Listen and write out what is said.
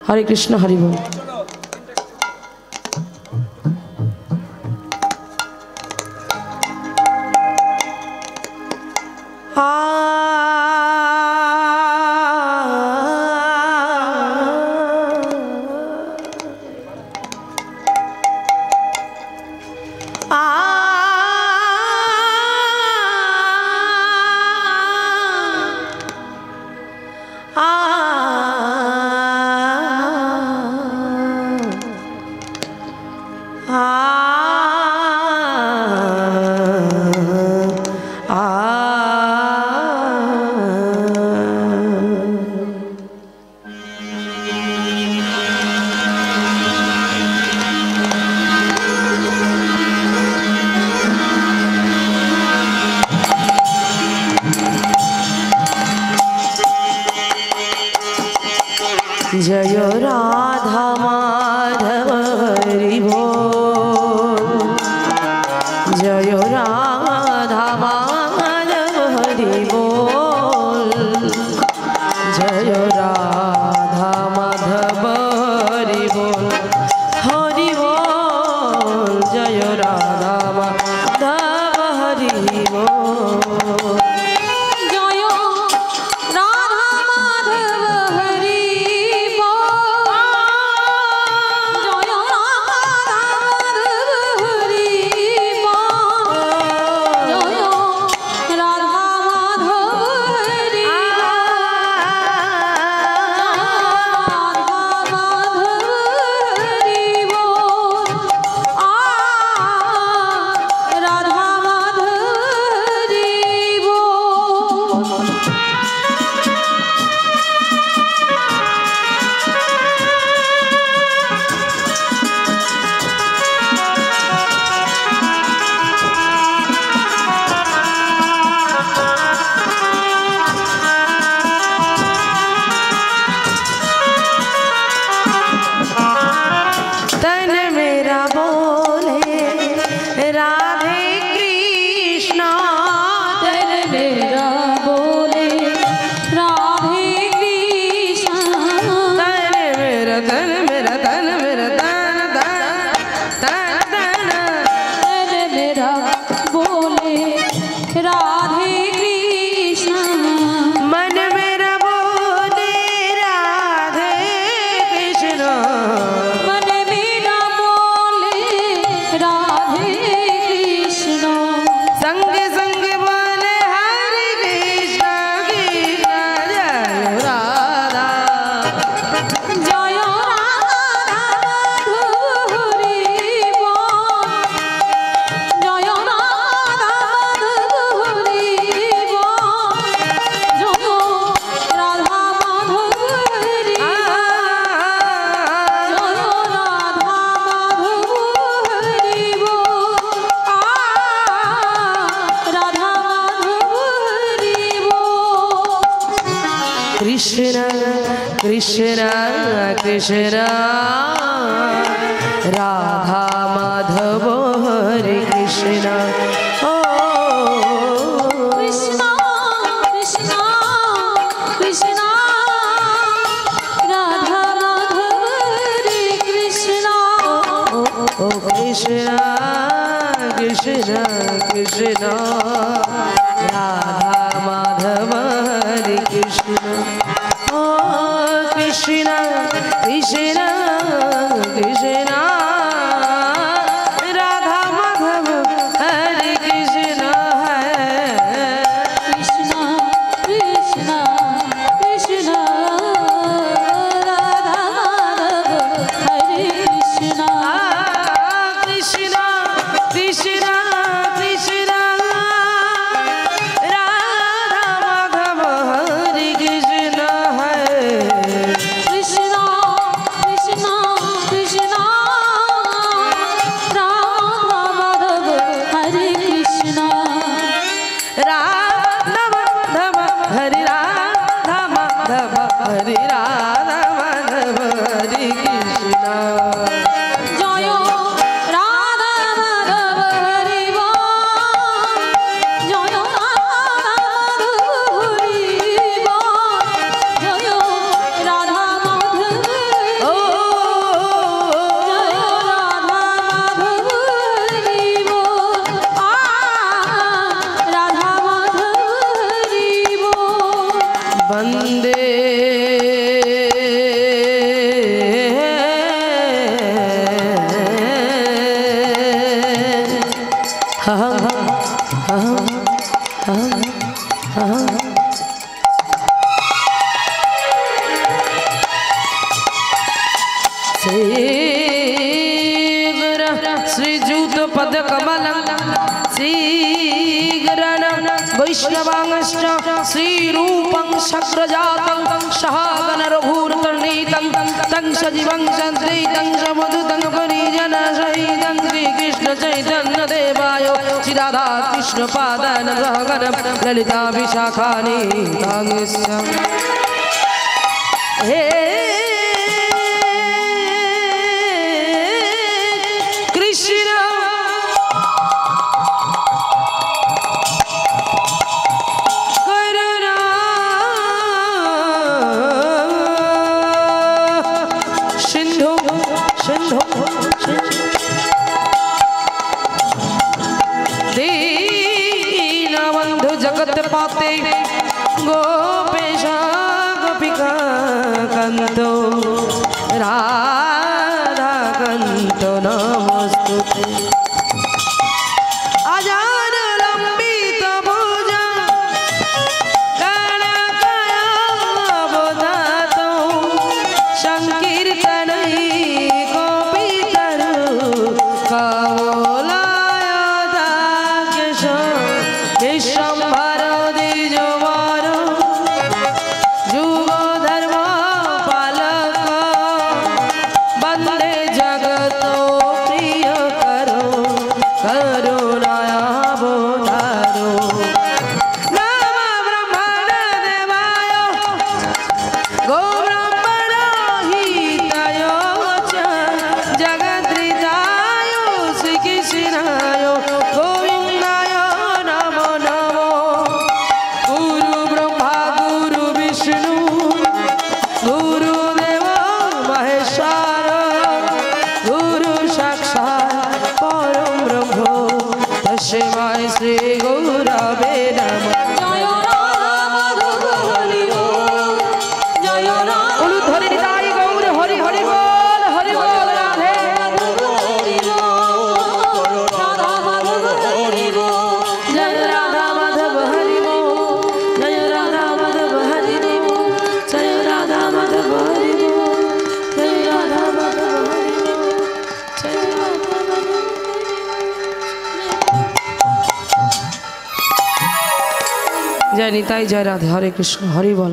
हरे कृष्ण हरि बोल। जय राधा माधव हरि बोल। जय राधा माधव हरि बोल। जय राधा माधव हरि बोल हरि बोल। जय राधा माधव हरि बोल। कृष्ण कृष्ण कृष्ण राधा माधव हरे कृष्ण। ओ कृष्ण कृष्ण कृष्ण राधा माधव हरे कृष्ण। ओ कृष्ण कृष्ण कृष्ण राधा माधव हरे कृष्ण। कृष्ण कृष्ण कृष्ण राधा माधव हरे कृष्ण है। कृष्ण कृष्ण कृष्ण राधा माधव हरे कृष्ण। कृष्ण कृष्ण कृष्ण राधा माधव हरे कृष्ण है। कृष्ण कृष्ण श्रीजूत पद कमल श्रीगरण वैष्णवांश्च श्रीरूपं शक्रजातं सहागन रघुर्तनीतं तं सजीवं सद्वैतं समदुतं परिजनसहितं श्रीकृष्ण चैतन्य देवाय श्रीराधा कृष्ण पादान सहगन ललिता विशाखानि हे जगत पाते गोपेशा गोपिका कंतो राधा कंतो नमस्तुते अजान लंबित भुजा कनकयावदातो संकीर्तनै गोपीतरु कवलायदाकेश विश्वम्भर द्विजवर जुग धर्म पालक वंदे जगत प्रिय करो करुणावतारो नमः ब्रह्मण देवाय गौब्रह्मणहिताय च जगद्धिताय श्रीकृष्णाय गोविन्दाय नमो नमो गुरु ब्रह्मा गुरु विष्णु गुरुदेव महेश्वर गुरु साक्षात् परं ब्रह्म तस्मै श्री गुरवे नमः जय राधा माधव हरि बोल जय राधा उलुध्वनि निताय गौर हरि हरि बोल राधे हरि बोल राधा माधव हरि बोल जय राधा माधव हरि बोल जय राधा माधव हरि बोल जय राधा माधव हरि बोल जय राधा माधव हरि बोल जय राधा माधव जय निताई जय राधे हरे कृष्ण हरि बोल।